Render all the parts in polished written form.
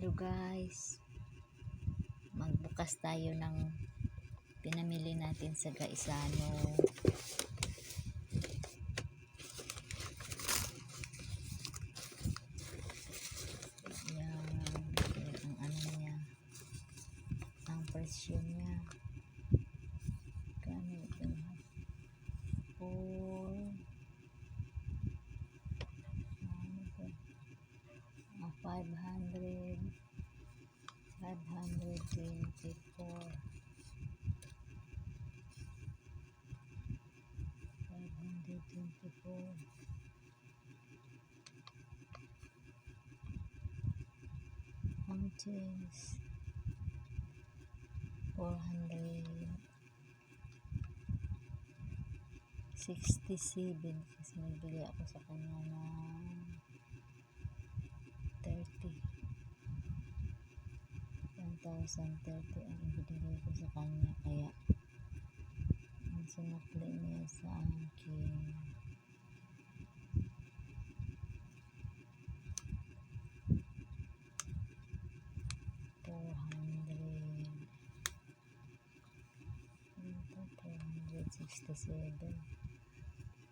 Hello guys, magbukas tayo ng pinamili natin sa Gaisano. Yan, ang ano niya, ang presyo niya. Kano ito? 524 ounces, 467 kasi nabili ako sa kanya ng 1,030 ang ibinigay ko sa kanya, kaya ang sinakli niya sa akin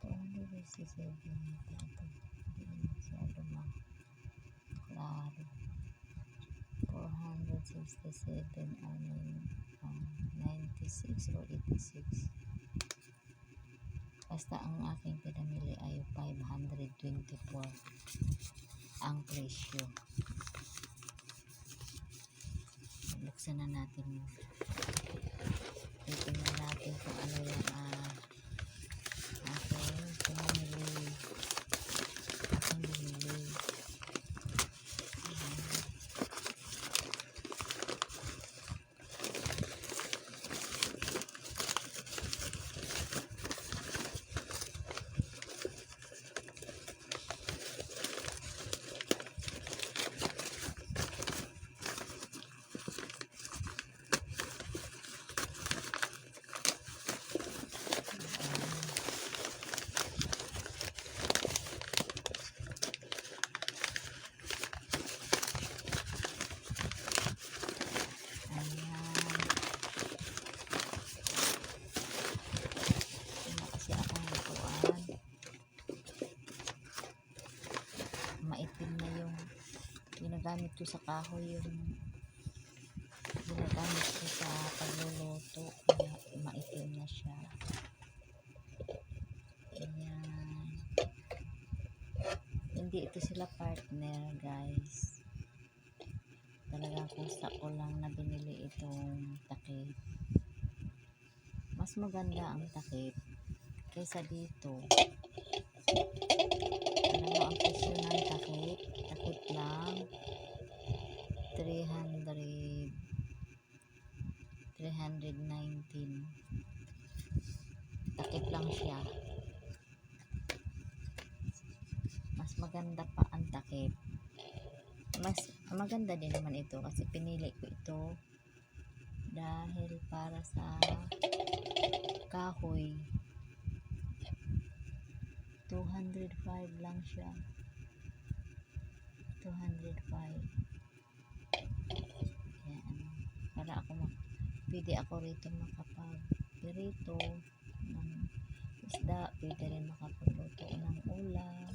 467 ito. Hindi masyado maklaro. 467 96 or 86. Basta ang aking pinamili ay 524 ang presyo. Buksan na natin. Tingnan natin kung ano yung aking pinamili. Maitim na yung ginagamit ko sa kahoy, yung ginagamit ko sa pagluluto, kaya maitim na siya. Ayan. Hindi ito sila partner guys, talagang kusa ko lang na binili itong takip. Mas maganda ang takip kaysa dito. Ano mo ang presyo ng takip? Takip lang 319. Takip lang siya. Mas maganda pa ang takip. Mas maganda din naman ito kasi pinili ko ito dahil para sa kahoy. 205 lang siya. 205. Ayan. Para pwede ako rito makapag-pirito ng isda, pwede rin makapagluto ng ulam.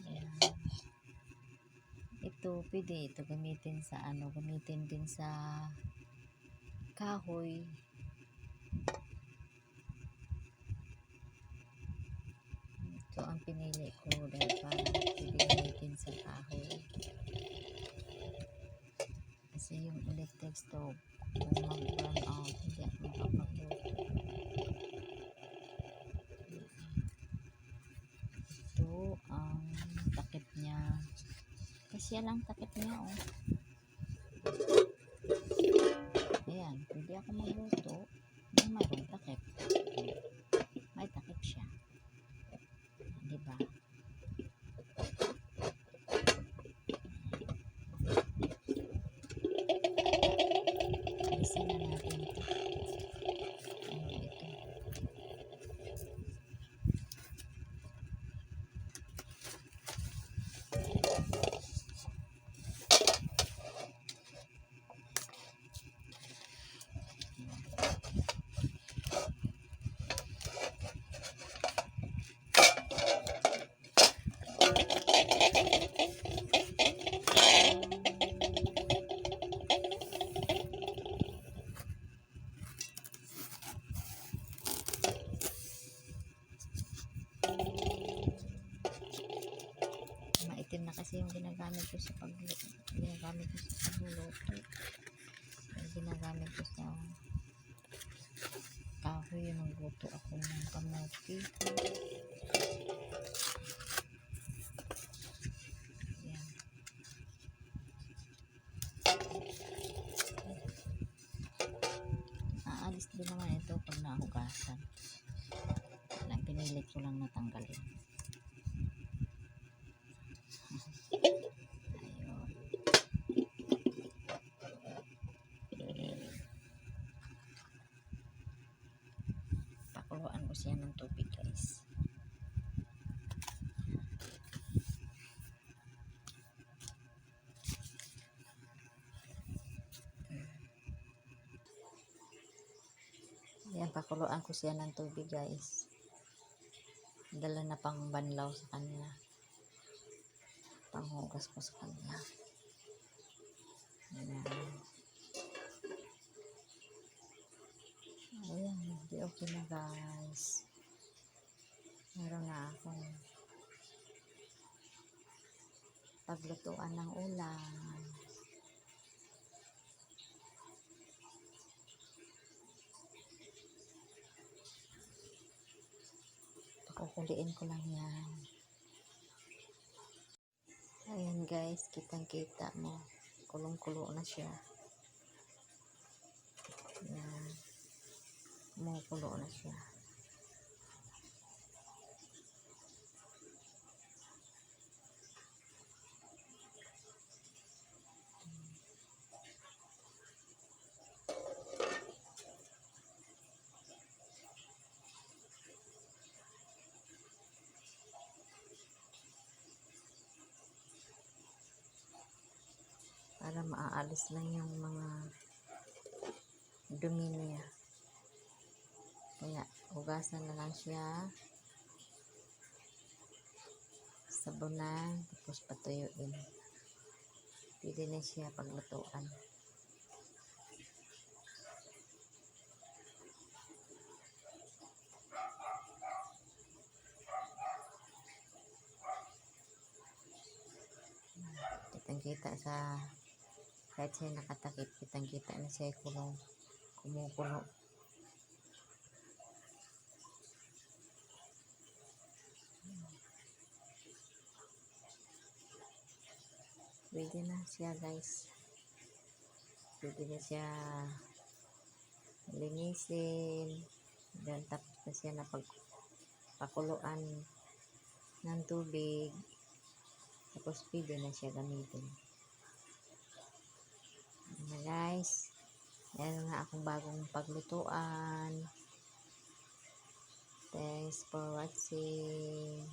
Ayan. Ito, pwede ito gamitin sa gamitin din sa kahoy. Ito ang pinili ko dahil para pwede gamitin sa kahoy. Kasi yung electric stove, kung mag-burn out, hindi ako makapagluto. Ito ang takip niya. Kasi yan ang takip niya, oh. Ayan, pwede ako magluto na mayroong takip. May takip siya. Diba? Alisin na natin ito. Ano ito? itim na kasi yung ginagamit ko sa pagluluto. Yung ginagamit ko sa kahoy. Nagluto ako ng kamote. Yan. Aalis din naman ito pag nahugasan. Pinilit ko lang natanggalin. Ayun. Pakuluan ko siya ng tubig, guys. Ayan, pakuluan ko siya ng tubig, guys. Dala na pang banlaw sa kanya. Panghugas ko sa kanya. Ayan. Ayan, hindi okay na, guys. Meron na akong paglutuan ng ulam. Kukuliin ko lang yan. Ayan, guys, kitang-kita mo. Kulong-kulo na siya. Ayan. Kumukulo na siya. Para maaalis lang yung mga dumi niya. Kaya hugasan na lang siya, sabunan, tapos patuyuin. Pwede na siya paglutuan. Kitang-kita sa kahit siya nakatakip, kitang-kita na siya kumukulo. Pwede na siya, guys. Pwede na siya linisin. Then tapos na siya na pagpakuluan ng tubig. Tapos pwede na siya gamitin. Ayan na, guys. Meron na akong bagong paglutuan. Thanks for watching.